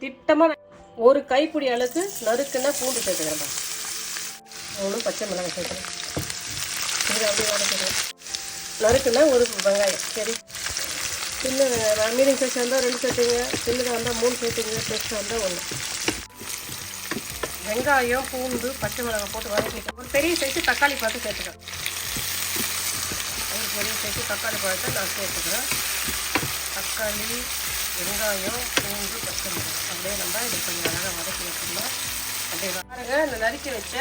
திட்டமாக ஒரு கைப்பிடி அளவுக்கு நறுக்குன்னா பூண்டு சேர்த்துக்கிறேன். ஒன்றும் பச்சை மிளகாய் சேர்த்துக்கிறேன். இது அப்படியே வதக்கிறேன். நறுக்குன்னா ஒரு வெங்காயம். சரி, சின்ன மீடியம் சைஸ் வந்தால் 2 சேர்த்துங்க, சின்னதாக வந்தால் 3 சேர்த்துங்க, பெருசாக வந்தால் 1. வெங்காயம், பூண்டு, பச்சை மிளகாய் போட்டு வதக்கிட்டு ஒரு பெரிய சைஸு தக்காளி பார்த்து சேர்த்துக்கிறேன். ஒரு பெரிய சைஸு தக்காளி பழத்தை நான் சேர்த்துக்கிறேன். தக்காளி, வெங்காயம், பூண்டு, பச்சை மிளகாய் அப்படியே நம்ம இது கொஞ்சம் அழகாக வதக்கி வச்சுக்கலாம். அப்படியே பாருங்க, இந்த நறுக்கி வச்ச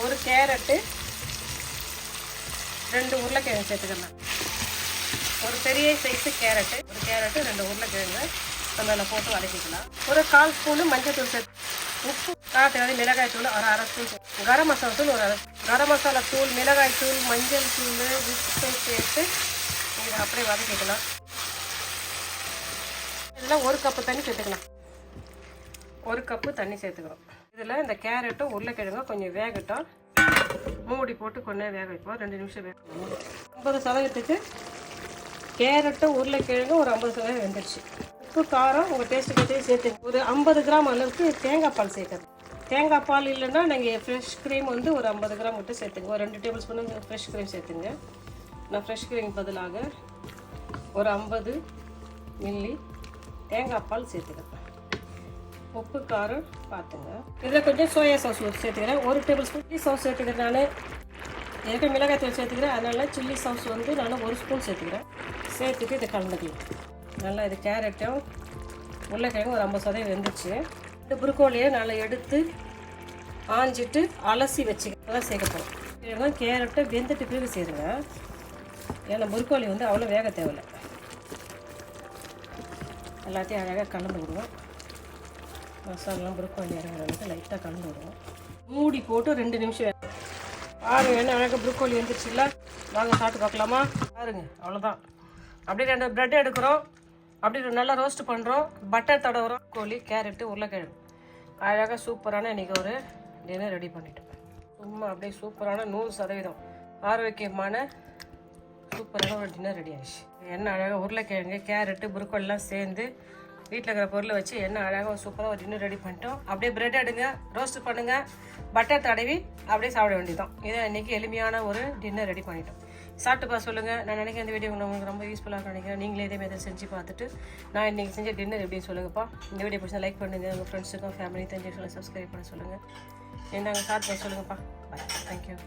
ஒரு கேரட்டு, 2 உருளைக்கிழங்கு சேர்த்துக்கலாம். ஒரு பெரிய சைஸு கேரட்டு, 2 உருளைக்கிழங்கு நம்ம அதில் போட்டு வதக்கிக்கலாம். ஒரு 1/4 ஸ்பூனு மஞ்சள் தூள் சேர்த்து, உப்பு, காட்டு மிளகாய் தூள் அரை ஸ்பூன், கரம் மசாலா தூள் ஒரு கரம் மசாலா தூள், மிளகாய் தூள், மஞ்சள் தூள், உப்பு சேர்த்து இதை அப்படியே வதக்கிக்கலாம். இதில் 1 கப்பு தண்ணி சேர்த்துக்கலாம். 1 கப்பு தண்ணி சேர்த்துக்கிறோம். இதில் இந்த கேரட்டும் உருளைக்கிழங்கும் கொஞ்சம் வேகட்டும். மூடி போட்டு கொஞ்சம் வேக வைப்போம். 2 நிமிஷம் வேக. 50% கேரட்டும் உருளைக்கிழங்கும் ஒரு 50% வெந்துடுச்சு. உப்பு, காரம் உங்கள் டேஸ்ட்டுக்கு சேர்த்து ஒரு 50 கிராம் அளவுக்கு தேங்காய் பால் சேர்க்குறது. தேங்காய் பால் இல்லைன்னா நீங்கள் ஃப்ரெஷ் க்ரீம் வந்து ஒரு 50 கிராம் மட்டும் சேர்த்துங்க. ஒரு 2 டேபிள் ஸ்பூன் ஃப்ரெஷ் க்ரீம் சேர்த்துங்க. நான் ஃப்ரெஷ் க்ரீம் பதிலாக ஒரு 50 மில்லி தேங்காய் பால் சேர்த்துக்கிறேன். உப்பு, காரம் பார்த்துங்க. இதில் கொஞ்சம் சோயா சாஸ் சேர்த்துக்கிறேன். 1 டேபிள் ஸ்பூன் சில்லி சாஸ் சேர்த்துக்கிறேன். நான் எனக்கு மிளகாய் தூள் சேர்த்துக்கிறேன். அதனால் சில்லி சாஸ் வந்து நான் 1 ஸ்பூன் சேர்த்துக்கிறேன். சேர்த்துட்டு இதை கலந்துக்கலாம். நல்லா இது கேரட்டும் உருளைக்கிழங்கும் ஒரு 50% வெந்துச்சு. இந்த புரோக்கோலியை நல்லா எடுத்து ஆஞ்சிட்டு அலசி வச்சுக்கலாம். சேர்க்க போகிறோம். கேரட்டை வெந்துட்டு பிறகு சேருங்க. ஏன்னா புரோக்கோலி வந்து அவ்வளோ வேக தேவையில்லை. எல்லாத்தையும் அழகாக கலந்து விடுவோம். மசாலாம் புரோக்கோலி இறங்குறதுக்கு லைட்டாக கலந்து விடுவோம். மூடி போட்டு 2 நிமிஷம் பாருங்க. என்ன அழகாக புரோக்கோலி வந்துச்சுல்ல. வாங்க சாப்பிட்டு பார்க்கலாமா? பாருங்க, அவ்வளோதான். அப்படியே 2 ப்ரெட் எடுக்கிறோம். அப்படி நல்லா ரோஸ்ட் பண்ணுறோம். பட்டர் தடவுறோம். கோழி, கேரட்டு, உருளைக்கிழங்கு அழகாக சூப்பரான இன்றைக்கி ஒரு டின்னர் ரெடி பண்ணிட்டோம். சும்மா அப்படியே சூப்பரான 100% ஆரோக்கியமான சூப்பரான ஒரு டின்னர் ரெடி ஆகிடுச்சு. என்ன அழகாக உருளைக்கிழங்கு, கேரட்டு, புரோக்கோலிலாம் சேர்ந்து வீட்டில் இருக்கிற பொருளை வச்சு என்ன அழகாக சூப்பராக ஒரு டின்னர் ரெடி பண்ணிட்டோம். அப்படியே ப்ரெட் எடுங்க, ரோஸ்ட் பண்ணுங்கள், பட்டர் தடவி அப்படியே சாப்பிட வேண்டியதான். இதை இன்றைக்கி எளிமையான ஒரு டின்னர் ரெடி பண்ணிட்டோம். சாப்பிட்டு சொல்லுங்கள். நான் நினைக்கிறேன் இந்த வீடியோ உங்களுக்கு ரொம்ப யூஸ்ஃபுல்லாக நினைக்கிறேன். நீங்களே இதே மாதிரி செஞ்சு பார்த்துட்டு நான் இன்றைக்கி செஞ்ச டின்னர் எப்படின்னு சொல்லுங்கப்பா. இந்த வீடியோ பிடிச்சா லைக் பண்ணுங்கள். உங்கள் ஃப்ரெண்ட்ஸுக்கும் ஃபேமிலி தெரிஞ்சு சப்ஸ்கிரைப் பண்ண சொல்லுங்கள். நாங்கள் சாப்பிட்டு சொல்லுங்கப்பா. பாய். தேங்க்யூ.